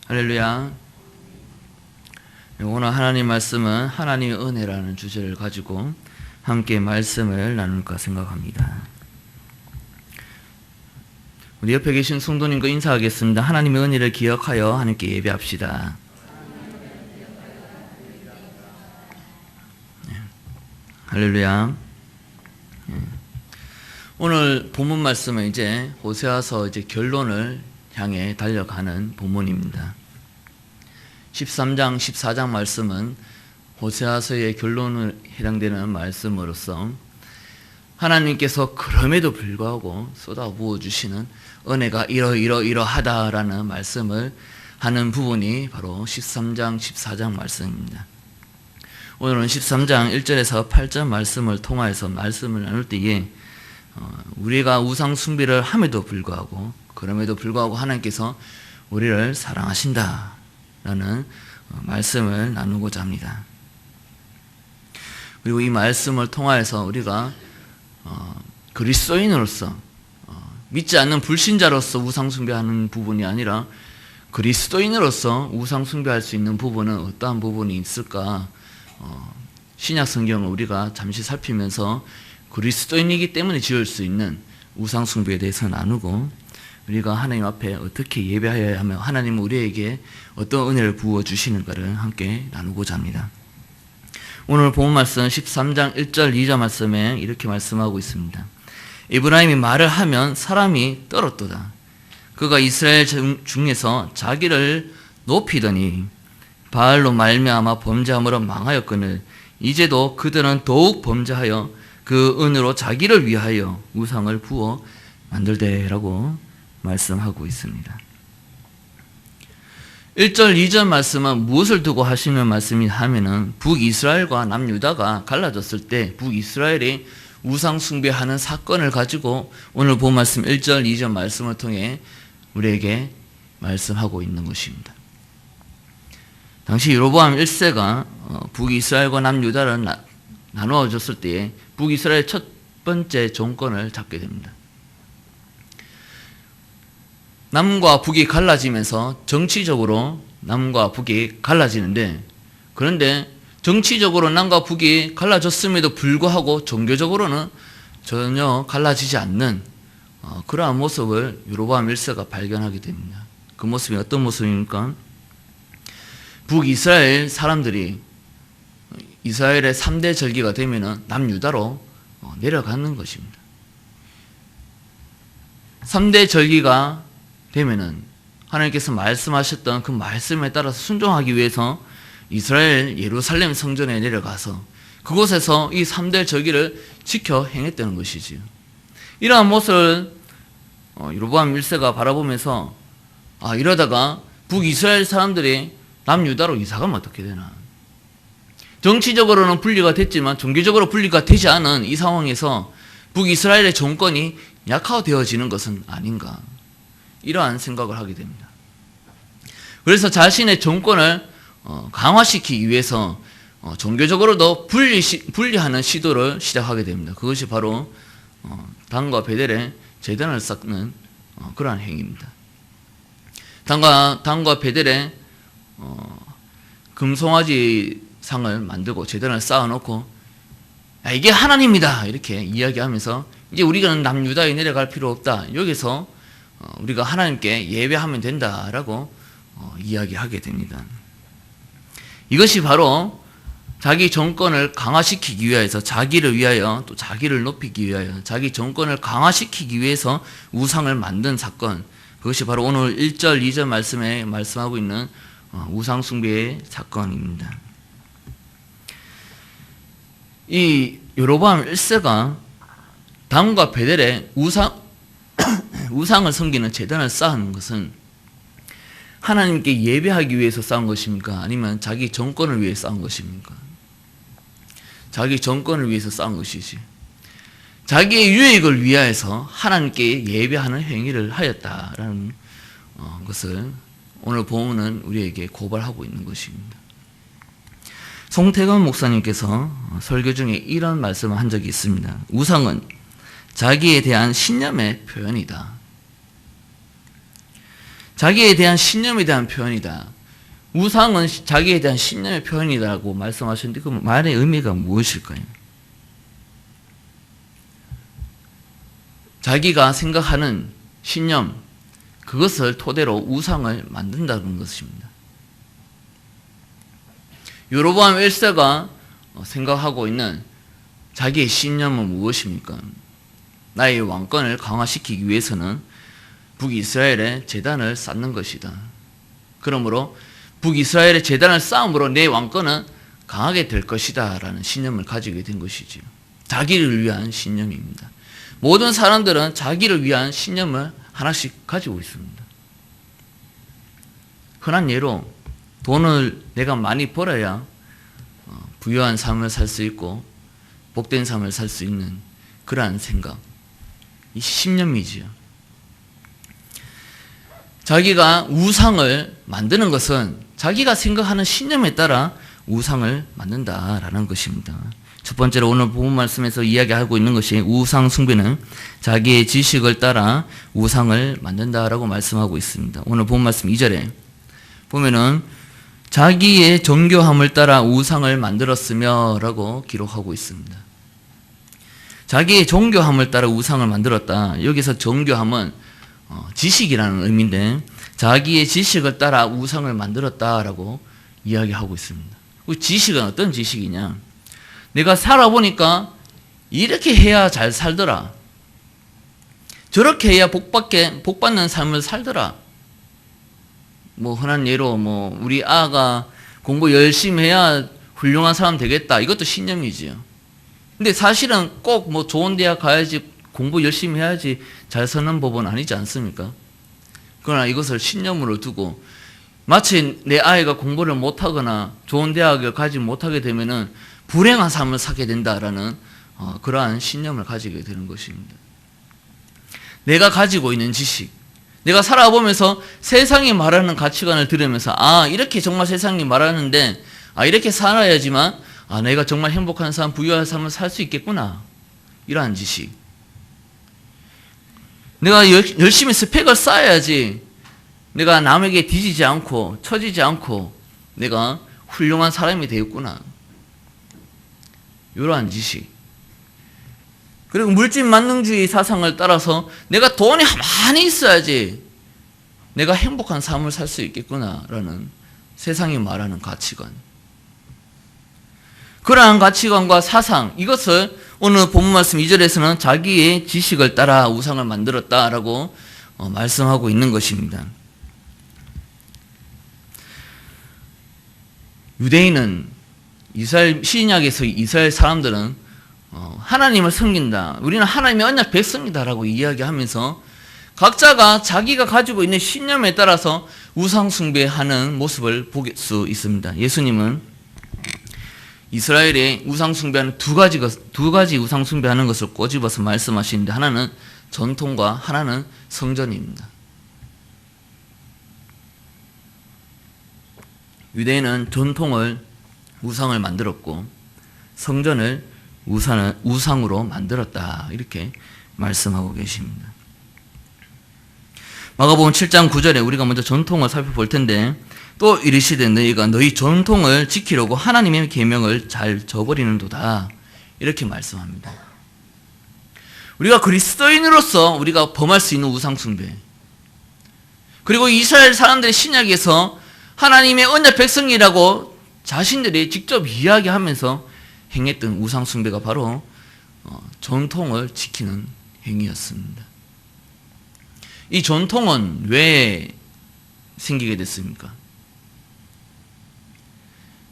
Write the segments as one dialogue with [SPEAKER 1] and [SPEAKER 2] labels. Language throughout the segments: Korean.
[SPEAKER 1] 할렐루야. 오늘 하나님 말씀은 하나님의 은혜라는 주제를 가지고 함께 말씀을 나눌까 생각합니다. 우리 옆에 계신 성도님과 인사하겠습니다. 하나님의 은혜를 기억하여 하나님께 예배합시다. 할렐루야. 오늘 본문 말씀은 이제 호세아서 결론을 향해 달려가는 본문입니다. 13장, 14장 말씀은 호세아서의 결론을 해당되는 말씀으로서 하나님께서 그럼에도 불구하고 쏟아부어 주시는 은혜가 이러하다라는 말씀을 하는 부분이 바로 13장, 14장 말씀입니다. 오늘은 13장 1절에서 8절 말씀을 통하여서 말씀을 나눌 때에 우리가 우상 숭배를 함에도 불구하고 그럼에도 불구하고 하나님께서 우리를 사랑하신다라는 말씀을 나누고자 합니다. 그리고 이 말씀을 통하여서 우리가 그리스도인으로서 믿지 않는 불신자로서 우상 숭배하는 부분이 아니라 그리스도인으로서 우상 숭배할 수 있는 부분은 어떠한 부분이 있을까? 신약 성경을 우리가 잠시 살피면서 그리스도인이기 때문에 지을 수 있는 우상 숭배에 대해서 나누고 우리가 하나님 앞에 어떻게 예배하여야 하며 하나님은 우리에게 어떤 은혜를 부어주시는가를 함께 나누고자 합니다. 오늘 본 말씀 13장 1절 2절 말씀에 이렇게 말씀하고 있습니다. 에브라임이 말을 하면 사람이 떨었도다. 그가 이스라엘 중에서 자기를 높이더니 바알로 말미암아 범죄함으로 망하였거늘 이제도 그들은 더욱 범죄하여 그 은으로 자기를 위하여 우상을 부어 만들되라고 말씀하고 있습니다. 1절, 2절 말씀은 무엇을 두고 하시는 말씀이 하면은 북이스라엘과 남유다가 갈라졌을 때 북이스라엘이 우상 숭배하는 사건을 가지고 오늘 본 말씀 1절, 2절 말씀을 통해 우리에게 말씀하고 있는 것입니다. 당시 여로보암 1세가 북이스라엘과 남유다를 나누어졌을 때에 북이스라엘 첫 번째 정권을 잡게 됩니다. 남과 북이 갈라지면서 정치적으로 남과 북이 갈라지는데 그런데 정치적으로 남과 북이 갈라졌음에도 불구하고 종교적으로는 전혀 갈라지지 않는 그러한 모습을 여로보암 1세가 발견하게 됩니다. 그 모습이 어떤 모습입니까? 북이스라엘 사람들이 이스라엘의 3대 절기가 되면 남유다로 내려가는 것입니다. 3대 절기가 되면은 하나님께서 말씀하셨던 그 말씀에 따라서 순종하기 위해서 이스라엘 예루살렘 성전에 내려가서 그곳에서 이 3대 절기를 지켜 행했다는 것이지요. 이러한 모습을 여로보암 1세가 바라보면서 이러다가 북이스라엘 사람들이 남유다로 이사가면 어떻게 되나. 정치적으로는 분리가 됐지만 종교적으로 분리가 되지 않은 이 상황에서 북이스라엘의 정권이 약화되어지는 것은 아닌가. 이러한 생각을 하게 됩니다. 그래서 자신의 정권을 강화시키기 위해서 종교적으로도 분리하는 시도를 시작하게 됩니다. 그것이 바로 단과 베델의 제단을 쌓는 그러한 행위입니다. 단과 베델의 금송아지 상을 만들고 제단을 쌓아놓고 이게 하나님이다 이렇게 이야기하면서 이제 우리가 남유다에 내려갈 필요 없다. 여기서 우리가 하나님께 예배하면 된다라고 이야기하게 됩니다. 이것이 바로 자기 정권을 강화시키기 위하여서 자기를 위하여 또 자기를 높이기 위하여 자기 정권을 강화시키기 위해서 우상을 만든 사건, 그것이 바로 오늘 1절 2절 말씀에 말씀하고 있는 우상 숭배의 사건입니다. 이 여로보암 1세가 단과 베델의 우상을 섬기는 제단을 쌓은 것은 하나님께 예배하기 위해서 쌓은 것입니까? 아니면 자기 정권을 위해 쌓은 것입니까? 자기 정권을 위해서 쌓은 것이지. 자기의 유익을 위하여서 하나님께 예배하는 행위를 하였다라는 것을 오늘 본문은 우리에게 고발하고 있는 것입니다. 송태건 목사님께서 설교 중에 이런 말씀을 한 적이 있습니다. 우상은 자기에 대한 신념의 표현이다. 자기에 대한 신념에 대한 표현이다. 우상은 자기에 대한 신념의 표현이라고 말씀하셨는데 그 말의 의미가 무엇일까요? 자기가 생각하는 신념, 그것을 토대로 우상을 만든다는 것입니다. 여로보암 1세가 생각하고 있는 자기의 신념은 무엇입니까? 나의 왕권을 강화시키기 위해서는 북이스라엘에 제단을 쌓는 것이다. 그러므로 북이스라엘의 제단을 쌓음으로 내 왕권은 강하게 될 것이다 라는 신념을 가지게 된 것이지요. 자기를 위한 신념입니다. 모든 사람들은 자기를 위한 신념을 하나씩 가지고 있습니다. 흔한 예로 돈을 내가 많이 벌어야 부유한 삶을 살 수 있고 복된 삶을 살 수 있는 그러한 생각, 이 신념이지요. 자기가 우상을 만드는 것은 자기가 생각하는 신념에 따라 우상을 만든다라는 것입니다. 첫 번째로 오늘 본문 말씀에서 이야기하고 있는 것이 우상 숭배는 자기의 지식을 따라 우상을 만든다라고 말씀하고 있습니다. 오늘 본문 말씀 2절에 보면은 자기의 정교함을 따라 우상을 만들었으며 라고 기록하고 있습니다. 자기의 정교함을 따라 우상을 만들었다. 여기서 정교함은 지식이라는 의미인데 자기의 지식을 따라 우상을 만들었다라고 이야기하고 있습니다. 그 지식은 어떤 지식이냐? 내가 살아보니까 이렇게 해야 잘 살더라. 저렇게 해야 복받는 삶을 살더라. 뭐 흔한 예로 우리 아가 공부 열심히 해야 훌륭한 사람 되겠다. 이것도 신념이지요. 근데 사실은 꼭 좋은 대학 가야지 공부 열심히 해야지 잘 사는 법은 아니지 않습니까? 그러나 이것을 신념으로 두고 마치 내 아이가 공부를 못하거나 좋은 대학을 가지 못하게 되면은 불행한 삶을 살게 된다라는 그러한 신념을 가지게 되는 것입니다. 내가 가지고 있는 지식, 내가 살아보면서 세상이 말하는 가치관을 들으면서 이렇게 정말 세상이 말하는데 이렇게 살아야지만 내가 정말 행복한 삶, 부유한 삶을 살 수 있겠구나. 이러한 지식. 내가 열심히 스펙을 쌓아야지 내가 남에게 뒤지지 않고 처지지 않고 내가 훌륭한 사람이 되겠구나. 이러한 지식. 그리고 물질 만능주의 사상을 따라서 내가 돈이 많이 있어야지 내가 행복한 삶을 살 수 있겠구나라는 세상이 말하는 가치관. 그러한 가치관과 사상, 이것을 오늘 본문 말씀 2절에서는 자기의 지식을 따라 우상을 만들었다라고 말씀하고 있는 것입니다. 유대인은 신약에서 이스라엘 사람들은 하나님을 섬긴다. 우리는 하나님의 언약 백성이다라고 이야기하면서 각자가 자기가 가지고 있는 신념에 따라서 우상 숭배하는 모습을 볼 수 있습니다. 예수님은 이스라엘의 우상 숭배하는 두 가지 우상 숭배하는 것을 꼬집어서 말씀하시는데 하나는 전통과 하나는 성전입니다. 유대인은 전통을 우상을 만들었고 성전을 우상으로 만들었다. 이렇게 말씀하고 계십니다. 마가복음 7장 9절에 우리가 먼저 전통을 살펴볼 텐데 또 이르시되 너희가 너희 전통을 지키려고 하나님의 계명을 잘 저버리는도다. 이렇게 말씀합니다. 우리가 그리스도인으로서 우리가 범할 수 있는 우상 숭배, 그리고 이스라엘 사람들의 신약에서 하나님의 언약 백성이라고 자신들이 직접 이야기하면서 행했던 우상 숭배가 바로 전통을 지키는 행위였습니다. 이 전통은 왜 생기게 됐습니까?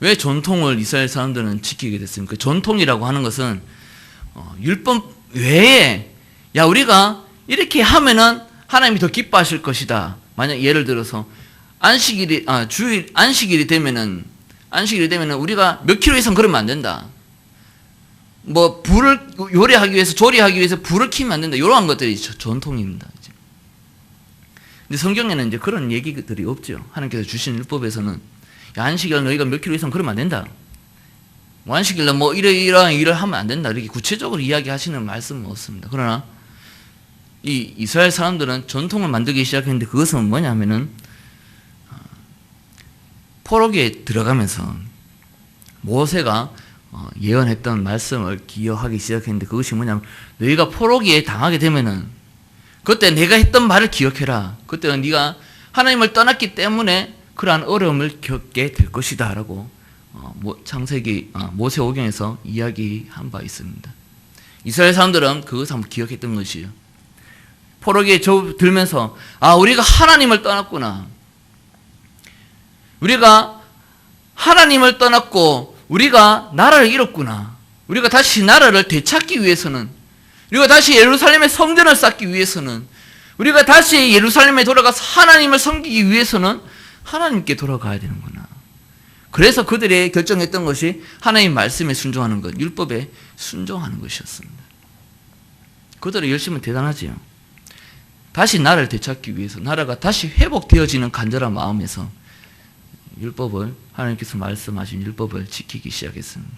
[SPEAKER 1] 왜 전통을 이스라엘 사람들은 지키게 됐습니까? 전통이라고 하는 것은 율법 외에 우리가 이렇게 하면은 하나님이 더 기뻐하실 것이다. 만약 예를 들어서 안식일이 되면은 우리가 몇 킬로 이상 걸으면 안 된다. 불을 조리하기 위해서 불을 켜면 안 된다. 이러한 것들이 전통입니다. 근데 성경에는 이제 그런 얘기들이 없죠. 하나님께서 주신 율법에서는 안식일 너희가 몇 킬로 이상 걸으면 안 된다. 안식일날 이러한 일을 하면 안 된다. 이렇게 구체적으로 이야기하시는 말씀은 없습니다. 그러나 이 이스라엘 사람들은 전통을 만들기 시작했는데 그것은 뭐냐면은 포로기에 들어가면서 모세가 예언했던 말씀을 기억하기 시작했는데 그것이 뭐냐면 너희가 포로기에 당하게 되면은 그때 내가 했던 말을 기억해라. 그때는 네가 하나님을 떠났기 때문에 그러한 어려움을 겪게 될 것이다 라고 창세기 모세오경에서 이야기한 바 있습니다. 이스라엘 사람들은 그것을 한번 기억했던 것이요. 포로기에 들면서 우리가 하나님을 떠났구나. 우리가 하나님을 떠났고 우리가 나라를 잃었구나. 우리가 다시 나라를 되찾기 위해서는, 우리가 다시 예루살렘의 성전을 쌓기 위해서는, 우리가 다시 예루살렘에 돌아가서 하나님을 섬기기 위해서는 하나님께 돌아가야 되는구나. 그래서 그들이 결정했던 것이 하나님 말씀에 순종하는 것, 율법에 순종하는 것이었습니다. 그들의 열심은 대단하지요. 다시 나라를 되찾기 위해서, 나라가 다시 회복되어지는 간절한 마음에서 율법을, 하나님께서 말씀하신 율법을 지키기 시작했습니다.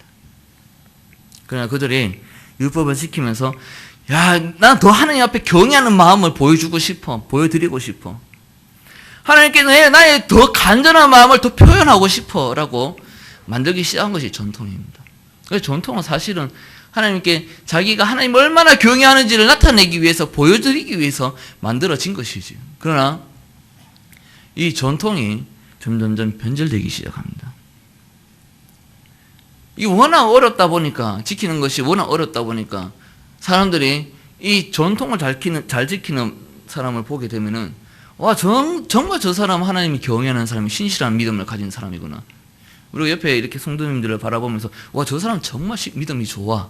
[SPEAKER 1] 그러나 그들이 율법을 지키면서 난 더 하나님 앞에 경외하는 마음을 보여주고 싶어, 보여드리고 싶어. 하나님께서 나의 더 간절한 마음을 더 표현하고 싶어 라고 만들기 시작한 것이 전통입니다. 그래서 전통은 사실은 하나님께 자기가 하나님을 얼마나 경외하는지를 나타내기 위해서, 보여드리기 위해서 만들어진 것이지. 그러나 이 전통이 점점점 변질되기 시작합니다. 이 워낙 어렵다 보니까, 지키는 것이 워낙 어렵다 보니까 사람들이 이 전통을 잘 지키는 사람을 보게 되면은 정말 저 사람 하나님이 경외하는 사람이 신실한 믿음을 가진 사람이구나. 그리고 옆에 이렇게 성도님들을 바라보면서 저 사람 정말 믿음이 좋아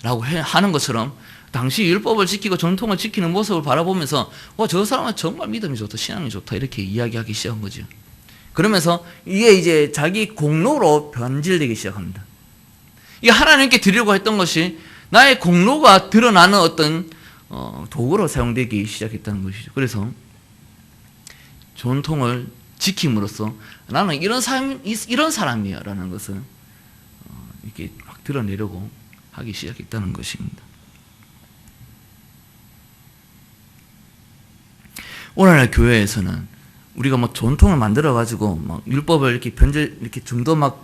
[SPEAKER 1] 라고 하는 것처럼 당시 율법을 지키고 전통을 지키는 모습을 바라보면서 저 사람은 정말 믿음이 좋다, 신앙이 좋다 이렇게 이야기하기 시작한 거죠. 그러면서 이게 이제 자기 공로로 변질되기 시작합니다. 이 하나님께 드리려고 했던 것이 나의 공로가 드러나는 어떤 도구로 사용되기 시작했다는 것이죠. 그래서 전통을 지킴으로써 나는 이런 사람이야 라는 것을 이렇게 막 드러내려고 하기 시작했다는 것입니다. 오늘날 교회에서는 우리가 전통을 만들어가지고 율법을 이렇게 좀 더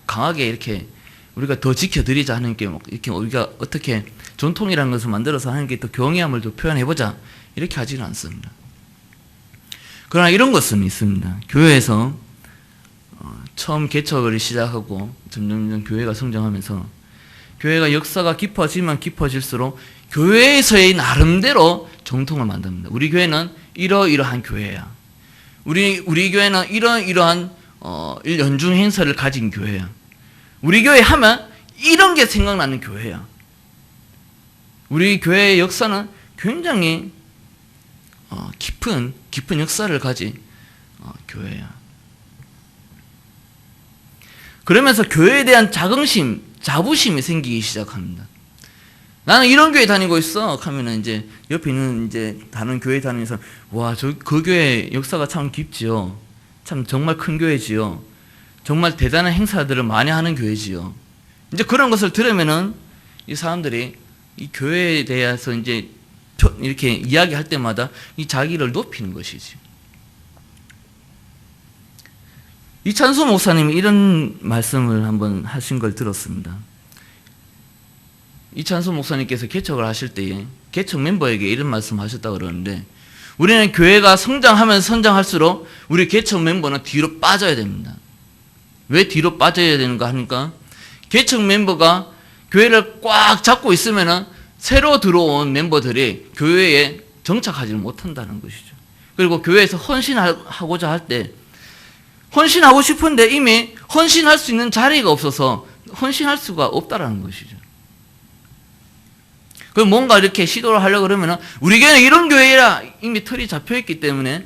[SPEAKER 1] 강하게 이렇게 우리가 더 지켜드리자 하나님께 이렇게 우리가 어떻게 전통이라는 것을 만들어서 하나님께 더 경외함을 더 표현해보자 이렇게 하지는 않습니다. 그러나 이런 것은 있습니다. 교회에서 처음 개척을 시작하고 점점 교회가 성장하면서 교회가 역사가 깊어지면 깊어질수록 교회에서의 나름대로 전통을 만듭니다. 우리 교회는 이러이러한 교회야. 우리 교회는 이러이러한 연중 행사를 가진 교회야. 우리 교회 하면 이런 게 생각나는 교회야. 우리 교회의 역사는 굉장히 깊은 역사를 가진 교회야. 그러면서 교회에 대한 자부심이 생기기 시작합니다. 나는 이런 교회 다니고 있어 하면은 이제 옆에 있는 이제 다른 교회 다니면서 그 교회 역사가 참 깊지요. 참 정말 큰 교회지요. 정말 대단한 행사들을 많이 하는 교회지요. 이제 그런 것을 들으면은 이 사람들이 이 교회에 대해서 이제 이렇게 이야기할 때마다 이 자기를 높이는 것이지. 이찬수 목사님이 이런 말씀을 한번 하신 걸 들었습니다. 이찬수 목사님께서 개척을 하실 때에 개척 멤버에게 이런 말씀을 하셨다고 그러는데, 우리는 교회가 성장하면 성장할수록 우리 개척 멤버는 뒤로 빠져야 됩니다. 왜 뒤로 빠져야 되는가 하니까, 개척 멤버가 교회를 꽉 잡고 있으면은 새로 들어온 멤버들이 교회에 정착하지 못한다는 것이죠. 그리고 교회에서 헌신하고자 할 때 헌신하고 싶은데 이미 헌신할 수 있는 자리가 없어서 헌신할 수가 없다라는 것이죠. 그럼 뭔가 이렇게 시도를 하려고 그러면은 우리 교회는 이런 교회라 이미 틀이 잡혀있기 때문에,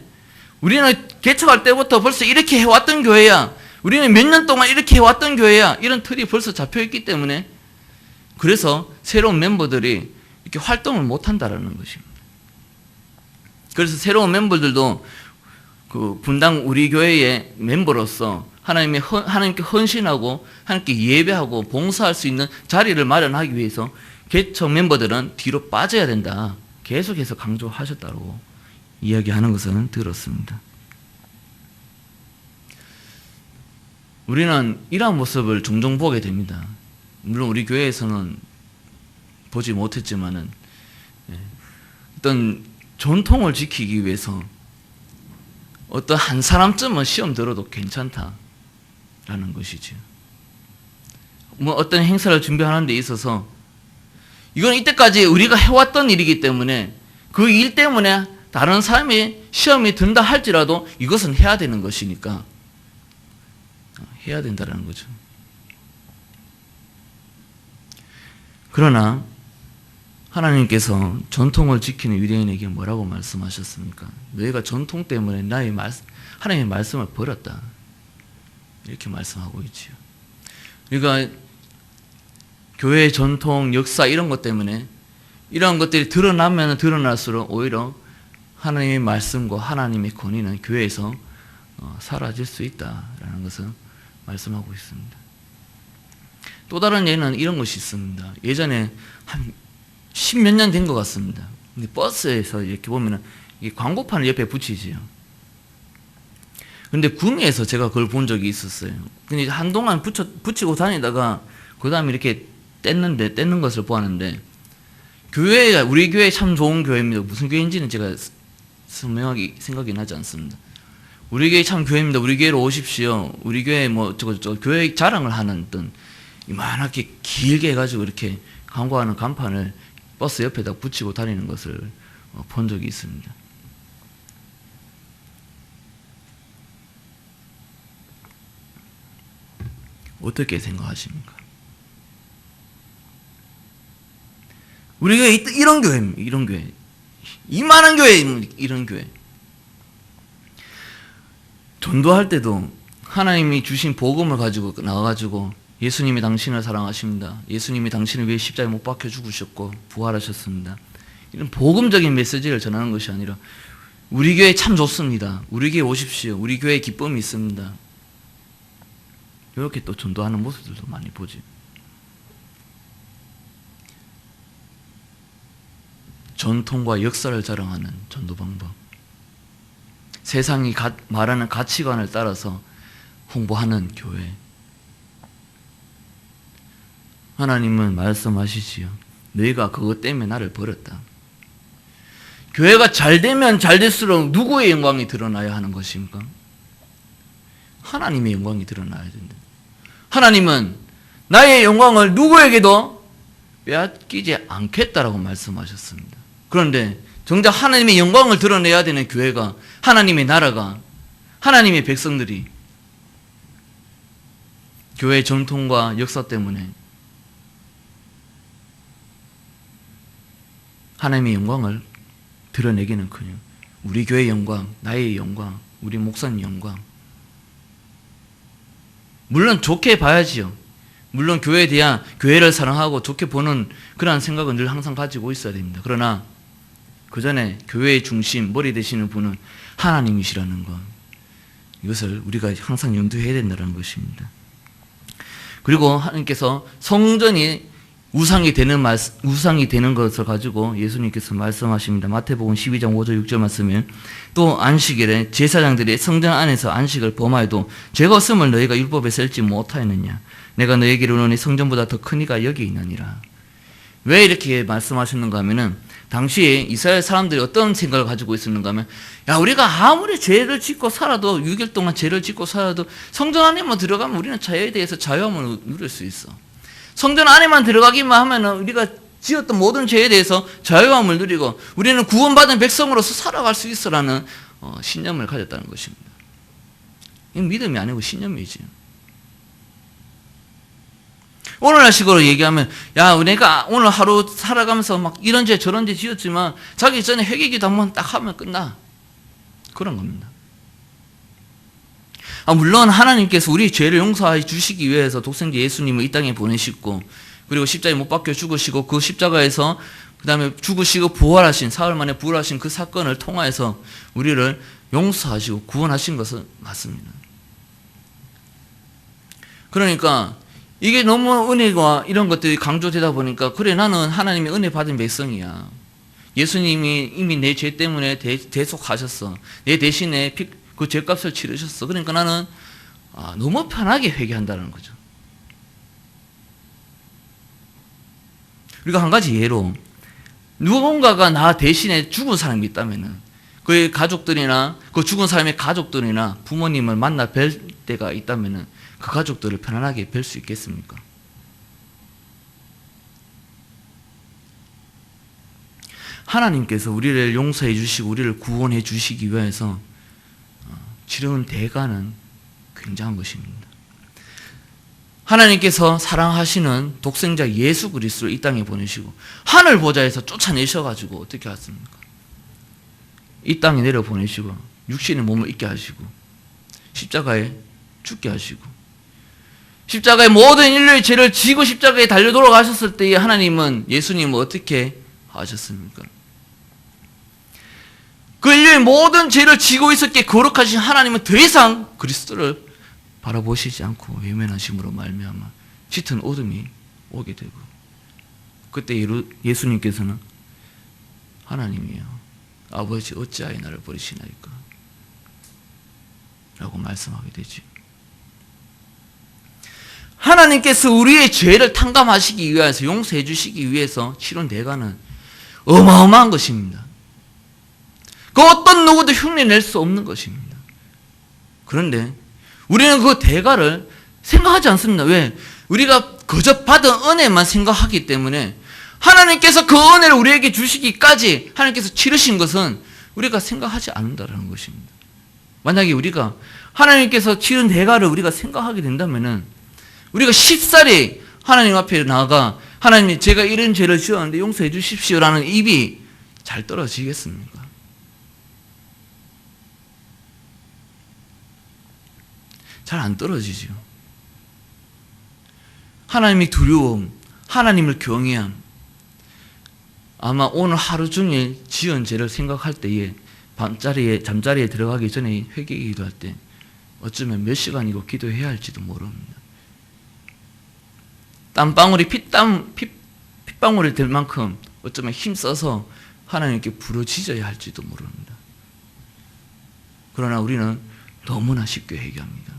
[SPEAKER 1] 우리는 개척할 때부터 벌써 이렇게 해왔던 교회야, 우리는 몇 년 동안 이렇게 해왔던 교회야, 이런 틀이 벌써 잡혀있기 때문에 그래서 새로운 멤버들이 이렇게 활동을 못한다라는 것입니다. 그래서 새로운 멤버들도 그 분당 우리 교회의 멤버로서 하나님께 헌신하고 하나님께 예배하고 봉사할 수 있는 자리를 마련하기 위해서 개척 멤버들은 뒤로 빠져야 된다 계속해서 강조하셨다고 이야기하는 것은 들었습니다. 우리는 이러한 모습을 종종 보게 됩니다. 물론 우리 교회에서는 보지 못했지만은 어떤 전통을 지키기 위해서 어떤 한 사람쯤은 시험 들어도 괜찮다라는 것이죠. 뭐 어떤 행사를 준비하는 데 있어서 이건 이때까지 우리가 해왔던 일이기 때문에 그 일 때문에 다른 사람이 시험이 든다 할지라도 이것은 해야 되는 것이니까 해야 된다는 거죠. 그러나 하나님께서 전통을 지키는 유대인에게 뭐라고 말씀하셨습니까? 너희가 전통 때문에 하나님의 말씀을 버렸다. 이렇게 말씀하고 있지요. 그러니까 교회의 전통, 역사 이런 것 때문에 이러한 것들이 드러나면 드러날수록 오히려 하나님의 말씀과 하나님의 권위는 교회에서 사라질 수 있다라는 것을 말씀하고 있습니다. 또 다른 예는 이런 것이 있습니다. 예전에 한 10몇 년 된 것 같습니다. 근데 버스에서 이렇게 보면은 광고판을 옆에 붙이지요. 근데 구미에서 제가 그걸 본 적이 있었어요. 근데 한동안 붙이고 다니다가 그 다음에 이렇게 떼는 것을 보았는데 우리 교회 참 좋은 교회입니다. 무슨 교회인지는 제가 선명하게 생각이 나지 않습니다. 우리 교회 참 교회입니다. 우리 교회로 오십시오. 우리 교회 교회 자랑을 하는 어떤 이만하게 길게 해가지고 이렇게 광고하는 간판을 버스 옆에다 붙이고 다니는 것을 본 적이 있습니다. 어떻게 생각하십니까? 우리 교회 이런 교회입니다. 이런 교회. 이만한 교회입니다. 이런 교회. 전도할 때도 하나님이 주신 복음을 가지고 나와가지고 예수님이 당신을 사랑하십니다. 예수님이 당신을 위해 십자가에 못 박혀 죽으셨고 부활하셨습니다. 이런 복음적인 메시지를 전하는 것이 아니라 우리 교회 참 좋습니다. 우리 교회 오십시오. 우리 교회에 기쁨이 있습니다. 이렇게 또 전도하는 모습들도 많이 보지. 전통과 역사를 자랑하는 전도 방법. 세상이 말하는 가치관을 따라서 홍보하는 교회. 하나님은 말씀하시지요. 너희가 그것 때문에 나를 버렸다. 교회가 잘 되면 잘 될수록 누구의 영광이 드러나야 하는 것입니까? 하나님의 영광이 드러나야 된다. 하나님은 나의 영광을 누구에게도 빼앗기지 않겠다라고 말씀하셨습니다. 그런데 정작 하나님의 영광을 드러내야 되는 교회가, 하나님의 나라가, 하나님의 백성들이 교회의 전통과 역사 때문에 하나님의 영광을 드러내기는커녕 우리 교회의 영광, 나의 영광, 우리 목사님 영광, 물론 좋게 봐야지요. 물론 교회에 대한, 교회를 사랑하고 좋게 보는 그러한 생각은 늘 항상 가지고 있어야 됩니다. 그러나 그 전에 교회의 중심, 머리 되시는 분은 하나님이시라는 것, 이것을 우리가 항상 염두해야 된다는 것입니다. 그리고 하나님께서 성전이 우상이 되는 것을 가지고 예수님께서 말씀하십니다. 마태복음 12장 5절 6절 말씀에 또 안식일에 제사장들이 성전 안에서 안식을 범하여도 죄가 없음을 너희가 율법에 쓸지 못하였느냐. 내가 너희에게 이르노니 성전보다 더 큰 이가 여기 있느니라. 왜 이렇게 말씀하셨는가 하면은 당시에 이스라엘 사람들이 어떤 생각을 가지고 있었는가 하면, 야, 우리가 아무리 죄를 짓고 살아도 6일 동안 죄를 짓고 살아도 성전 안에만 들어가면 우리는 자유에 대해서 자유함을 누릴 수 있어. 성전 안에만 들어가기만 하면은 우리가 지었던 모든 죄에 대해서 자유함을 누리고 우리는 구원받은 백성으로서 살아갈 수 있어라는 신념을 가졌다는 것입니다. 이건 믿음이 아니고 신념이지. 오늘날식으로 얘기하면, 야, 내가 오늘 하루 살아가면서 막 이런 죄 저런 죄 지었지만 자기 전에 회개기도 한번 딱 하면 끝나. 그런 겁니다. 물론 하나님께서 우리 죄를 용서해 주시기 위해서 독생자 예수님을 이 땅에 보내시고, 그리고 십자가에 못 박혀 죽으시고, 그 십자가에서 그 다음에 죽으시고 부활하신, 사흘 만에 부활하신 그 사건을 통하여서 우리를 용서하시고 구원하신 것은 맞습니다. 그러니까 이게 너무 은혜가 이런 것들이 강조되다 보니까, 그래, 나는 하나님의 은혜 받은 백성이야. 예수님이 이미 내 죄 때문에 대속하셨어. 내 대신에 그 죄값을 치르셨어. 그러니까 나는 너무 편하게 회개한다는 거죠. 우리가 한 가지 예로 누군가가 나 대신에 죽은 사람이 있다면은 그의 가족들이나 그 죽은 사람의 가족들이나 부모님을 만나 뵐 때가 있다면은 그 가족들을 편안하게 뵐 수 있겠습니까? 하나님께서 우리를 용서해 주시고 우리를 구원해 주시기 위해서 치르는 대가는 굉장한 것입니다. 하나님께서 사랑하시는 독생자 예수 그리스도를 이 땅에 보내시고 하늘 보좌에서 쫓아내셔가지고 어떻게 하십니까? 이 땅에 내려 보내시고 육신의 몸을 입게 하시고 십자가에 죽게 하시고 십자가에 모든 인류의 죄를 지고 십자가에 달려 돌아가셨을 때에 하나님은 예수님은 어떻게 하셨습니까? 그 인류의 모든 죄를 지고 있었기에 거룩하신 하나님은 더 이상 그리스도를 바라보시지 않고 외면하심으로 말미암아 짙은 어둠이 오게 되고 그때 예수님께서는 하나님이여 아버지 어찌하여 나를 버리시나이까 라고 말씀하게 되지. 하나님께서 우리의 죄를 탕감하시기 위해서 용서해 주시기 위해서 치른 대가는 어마어마한 것입니다. 그 어떤 누구도 흉내낼 수 없는 것입니다. 그런데 우리는 그 대가를 생각하지 않습니다. 왜? 우리가 그저 받은 은혜만 생각하기 때문에 하나님께서 그 은혜를 우리에게 주시기까지 하나님께서 치르신 것은 우리가 생각하지 않는다는 것입니다. 만약에 우리가 하나님께서 치른 대가를 우리가 생각하게 된다면 우리가 쉽사리 하나님 앞에 나아가 하나님 제가 이런 죄를 지었는데 용서해 주십시오라는 입이 잘 떨어지겠습니까? 잘 안 떨어지죠. 하나님의 두려움, 하나님을 경외함. 아마 오늘 하루 종일 지은 죄를 생각할 때에 잠자리에 들어가기 전에 회개 기도할 때 어쩌면 몇 시간이고 기도해야 할지도 모릅니다. 땀방울이 핏방울이 될 만큼 어쩌면 힘써서 하나님께 부르짖어야 할지도 모릅니다. 그러나 우리는 너무나 쉽게 회개합니다.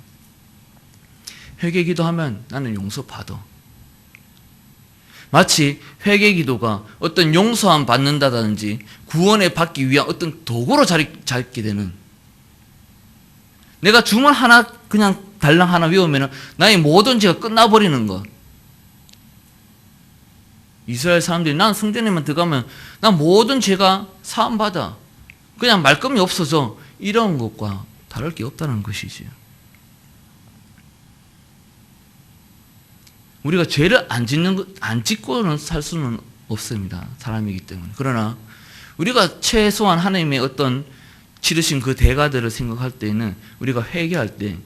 [SPEAKER 1] 회개 기도하면 나는 용서받아. 마치 회개 기도가 어떤 용서함 받는다든지 구원에 받기 위한 어떤 도구로 자리 잡게 되는, 내가 주문 하나 그냥 달랑 하나 외우면 나의 모든 죄가 끝나버리는 것. 이스라엘 사람들이 난 성전에만 들어가면 난 모든 죄가 사함받아 그냥 말끔히 없어져, 이런 것과 다를 게 없다는 것이지요. 우리가 죄를 안 짓고는 살 수는 없습니다. 사람이기 때문에. 그러나 우리가 최소한 하나님의 어떤 치르신 그 대가들을 생각할 때에는 우리가 회개할 때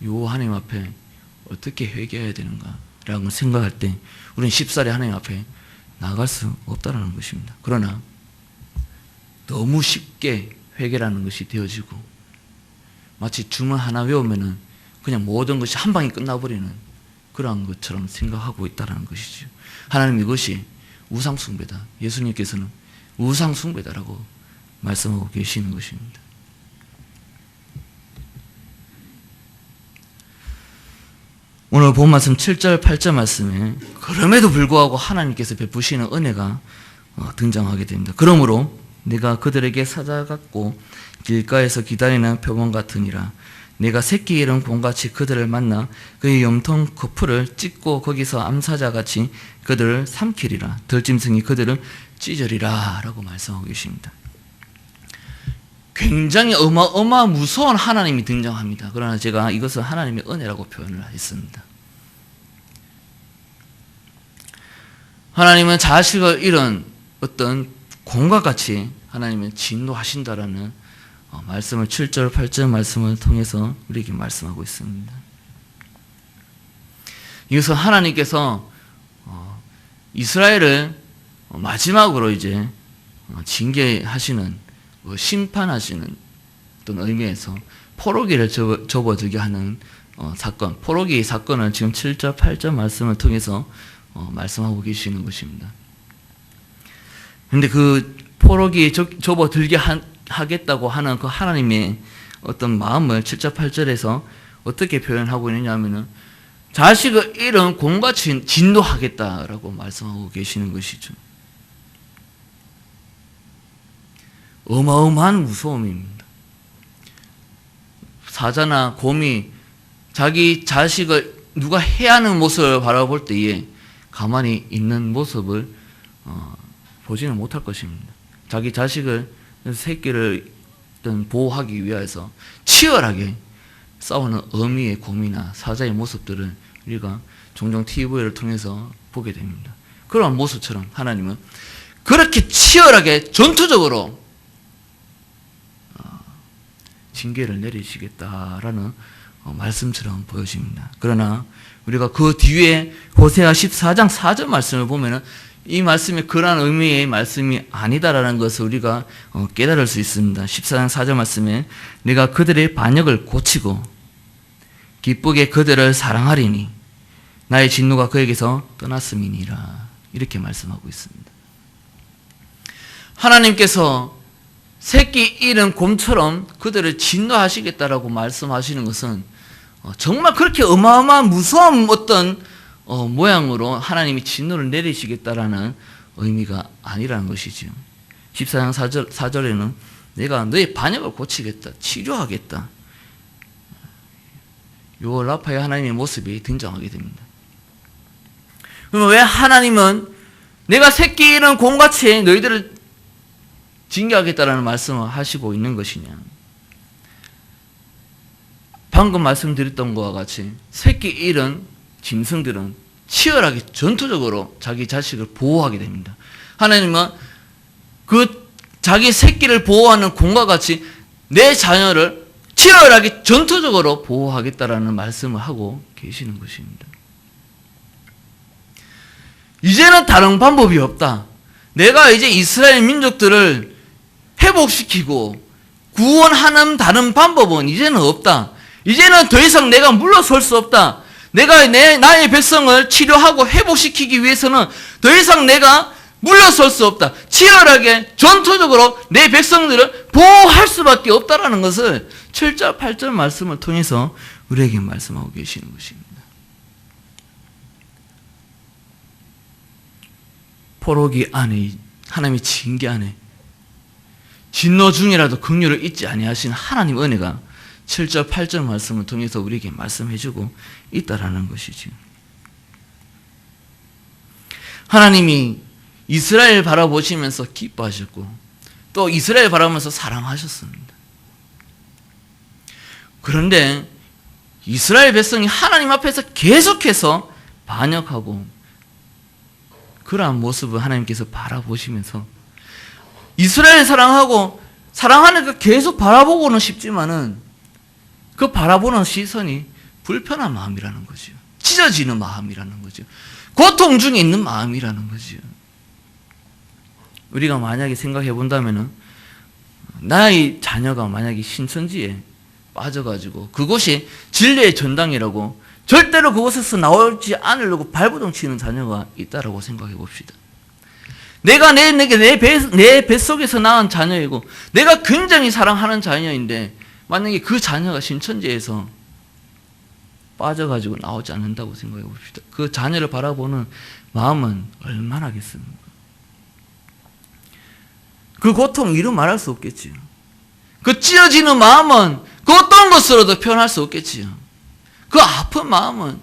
[SPEAKER 1] 요 하나님 앞에 어떻게 회개해야 되는가 라는 걸 생각할 때 우리는 쉽사리 하나님 앞에 나갈 수 없다는 것입니다. 그러나 너무 쉽게 회개라는 것이 되어지고 마치 주문 하나 외우면은 그냥 모든 것이 한 방에 끝나버리는 그러한 것처럼 생각하고 있다는 것이죠. 하나님 이것이 우상숭배다. 예수님께서는 우상숭배다라고 말씀하고 계시는 것입니다. 오늘 본 말씀 7절 8절 말씀에 그럼에도 불구하고 하나님께서 베푸시는 은혜가 등장하게 됩니다. 그러므로 내가 그들에게 사자 같고 길가에서 기다리는 표범 같으니라. 내가 새끼 이른 곰같이 그들을 만나 그의 염통 거풀을 찢고 거기서 암사자같이 그들을 삼키리라. 들짐승이 그들을 찢으리라 라고 말씀하고 계십니다. 굉장히 무서운 하나님이 등장합니다. 그러나 제가 이것을 하나님의 은혜라고 표현을 했습니다. 하나님은 자식을 잃은 어떤 곰과 같이 하나님은 진노하신다라는 말씀을 7절 8절 말씀을 통해서 우리에게 말씀하고 있습니다. 이것은 하나님께서 이스라엘을 마지막으로 이제 징계하시는, 심판하시는 어떤 의미에서 포로기를 접어들게 하는 사건, 포로기 사건을 지금 7절 8절 말씀을 통해서 말씀하고 계시는 것입니다. 근데 그 포로기에 접어들게 하겠다고 하는 그 하나님의 어떤 마음을 7절 8절에서 어떻게 표현하고 있느냐 하면은 자식을 잃은 곰같이 진노하겠다라고 말씀하고 계시는 것이죠. 어마어마한 무서움입니다. 사자나 곰이 자기 자식을 누가 해하는 모습을 바라볼 때에 가만히 있는 모습을 보지는 못할 것입니다. 자기 자식을, 새끼를 보호하기 위해서 치열하게 싸우는 어미의 곰이나 사자의 모습들을 우리가 종종 TV를 통해서 보게 됩니다. 그런 모습처럼 하나님은 그렇게 치열하게 전투적으로 징계를 내리시겠다라는 말씀처럼 보여집니다. 그러나 우리가 그 뒤에 호세아 14장 4절 말씀을 보면은 이 말씀이 그러한 의미의 말씀이 아니다라는 것을 우리가 깨달을 수 있습니다. 14장 4절 말씀에 내가 그들의 반역을 고치고 기쁘게 그들을 사랑하리니 나의 진노가 그에게서 떠났음이니라. 이렇게 말씀하고 있습니다. 하나님께서 새끼 잃은 곰처럼 그들을 진노하시겠다라고 말씀하시는 것은 정말 그렇게 어마어마한 무서운 어떤 모양으로 하나님이 진노를 내리시겠다라는 의미가 아니라는 것이죠. 14장 4절에는 내가 너의 반역을 고치겠다, 치료하겠다. 요 라파의 하나님의 모습이 등장하게 됩니다. 그러면 왜 하나님은 내가 새끼 잃은 곰같이 너희들을 징계하겠다라는 말씀을 하시고 있는 것이냐? 방금 말씀드렸던 것과 같이 새끼 잃은 짐승들은 치열하게 전투적으로 자기 자식을 보호하게 됩니다. 하나님은 그 자기 새끼를 보호하는 곰과 같이 내 자녀를 치열하게 전투적으로 보호하겠다라는 말씀을 하고 계시는 것입니다. 이제는 다른 방법이 없다. 내가 이제 이스라엘 민족들을 회복시키고 구원하는 다른 방법은 이제는 없다. 이제는 더 이상 내가 물러설 수 없다. 내가 나의 백성을 치료하고 회복시키기 위해서는 더 이상 내가 물러설 수 없다. 치열하게 전투적으로 내 백성들을 보호할 수밖에 없다라는 것을 7절 8절 말씀을 통해서 우리에게 말씀하고 계시는 것입니다. 포로기 안에 하나님의 징계 안에 진노 중이라도 긍휼을 잊지 아니하신 하나님 은혜가 7절 8절 말씀을 통해서 우리에게 말씀해주고 있다라는 것이죠. 하나님이 이스라엘 바라보시면서 기뻐하셨고 또 이스라엘 바라보면서 사랑하셨습니다. 그런데 이스라엘 백성이 하나님 앞에서 계속해서 반역하고 그러한 모습을 하나님께서 바라보시면서 이스라엘 사랑하고 사랑하니까 계속 바라보고는 싶지만은 그 바라보는 시선이 불편한 마음이라는 거죠. 찢어지는 마음이라는 거죠. 고통 중에 있는 마음이라는 거죠. 우리가 만약에 생각해 본다면은 나의 자녀가 만약에 신천지에 빠져가지고 그곳이 진리의 전당이라고 절대로 그곳에서 나오지 않으려고 발버둥 치는 자녀가 있다라고 생각해 봅시다. 내가 내 뱃속에서 낳은 자녀이고 내가 굉장히 사랑하는 자녀인데 만약에 그 자녀가 신천지에서 빠져가지고 나오지 않는다고 생각해 봅시다. 그 자녀를 바라보는 마음은 얼마나 겠습니까? 그 고통 이루 말할 수 없겠지요. 그 찢어지는 마음은 그 어떤 것으로도 표현할 수 없겠지요. 그 아픈 마음은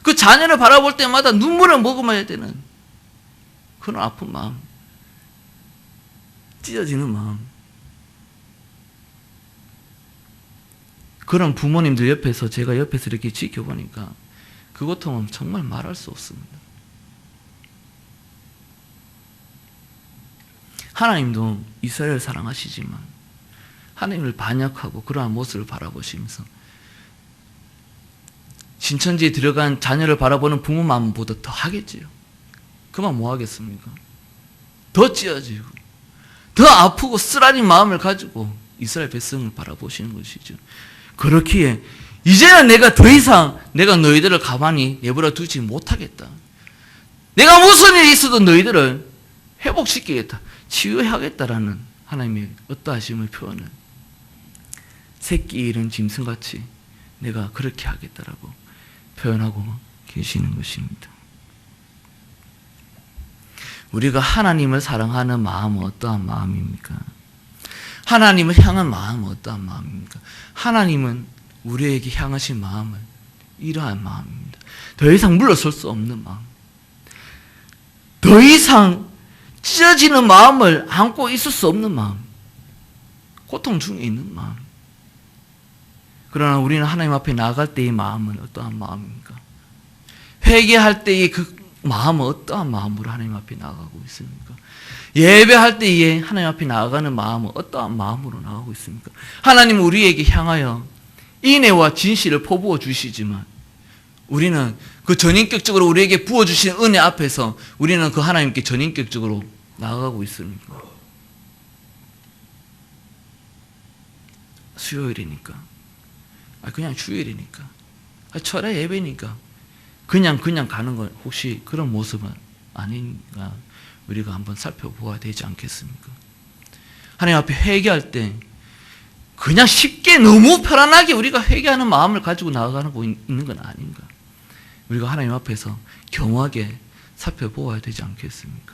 [SPEAKER 1] 그 자녀를 바라볼 때마다 눈물을 머금어야 되는 그런 아픈 마음, 찢어지는 마음. 그런 부모님들 옆에서 제가 옆에서 이렇게 지켜보니까 그 고통은 정말 말할 수 없습니다. 하나님도 이스라엘을 사랑하시지만 하나님을 반역하고 그러한 모습을 바라보시면서 신천지에 들어간 자녀를 바라보는 부모 마음보다 더 하겠지요. 그만 뭐 하겠습니까? 더 찢어지고 더 아프고 쓰라린 마음을 가지고 이스라엘 백성을 바라보시는 것이죠. 그렇기에 이제는 내가 더 이상 내가 너희들을 가만히 내버려 두지 못하겠다. 내가 무슨 일이 있어도 너희들을 회복시키겠다. 치유하겠다라는 하나님의 어떠하심을 표현을 새끼 잃은 짐승같이 내가 그렇게 하겠다라고 표현하고 계시는 것입니다. 우리가 하나님을 사랑하는 마음은 어떠한 마음입니까? 하나님을 향한 마음은 어떠한 마음입니까? 하나님은 우리에게 향하신 마음은 이러한 마음입니다. 더 이상 물러설 수 없는 마음, 더 이상 찢어지는 마음을 안고 있을 수 없는 마음, 고통 중에 있는 마음. 그러나 우리는 하나님 앞에 나아갈 때의 마음은 어떠한 마음입니까? 회개할 때의 그 마음은 어떠한 마음으로 하나님 앞에 나아가고 있습니까? 예배할 때에 하나님 앞에 나아가는 마음은 어떠한 마음으로 나아가고 있습니까? 하나님은 우리에게 향하여 인애와 진실을 퍼부어 주시지만 우리는 그 전인격적으로 우리에게 부어주신 은혜 앞에서 우리는 그 하나님께 전인격적으로 나아가고 있습니까? 수요일이니까, 그냥 주일이니까, 철야 예배니까 그냥 가는 건 혹시 그런 모습은 아닌가 우리가 한번 살펴보아야 되지 않겠습니까? 하나님 앞에 회개할 때 그냥 쉽게 너무 편안하게 우리가 회개하는 마음을 가지고 나아가고 있는 건 아닌가? 우리가 하나님 앞에서 겸허하게 살펴보아야 되지 않겠습니까?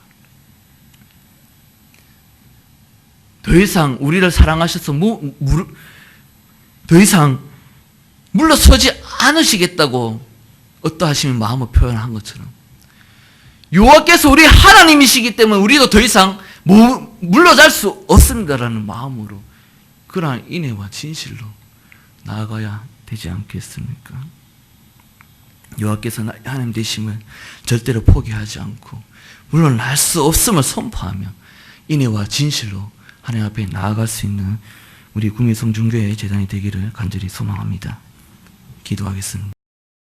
[SPEAKER 1] 더 이상 우리를 사랑하셔서 더 이상 물러서지 않으시겠다고 어떠하시면 마음을 표현한 것처럼 여호와께서 우리 하나님이시기 때문에 우리도 더 이상 물러갈 수 없습니다라는 마음으로 그러한 인애와 진실로 나아가야 되지 않겠습니까? 여호와께서 하나님 되심을 절대로 포기하지 않고 물러날 수 없음을 선포하며 인애와 진실로 하나님 앞에 나아갈 수 있는 우리 구미성중교회 재단이 되기를 간절히 소망합니다. 기도하겠습니다.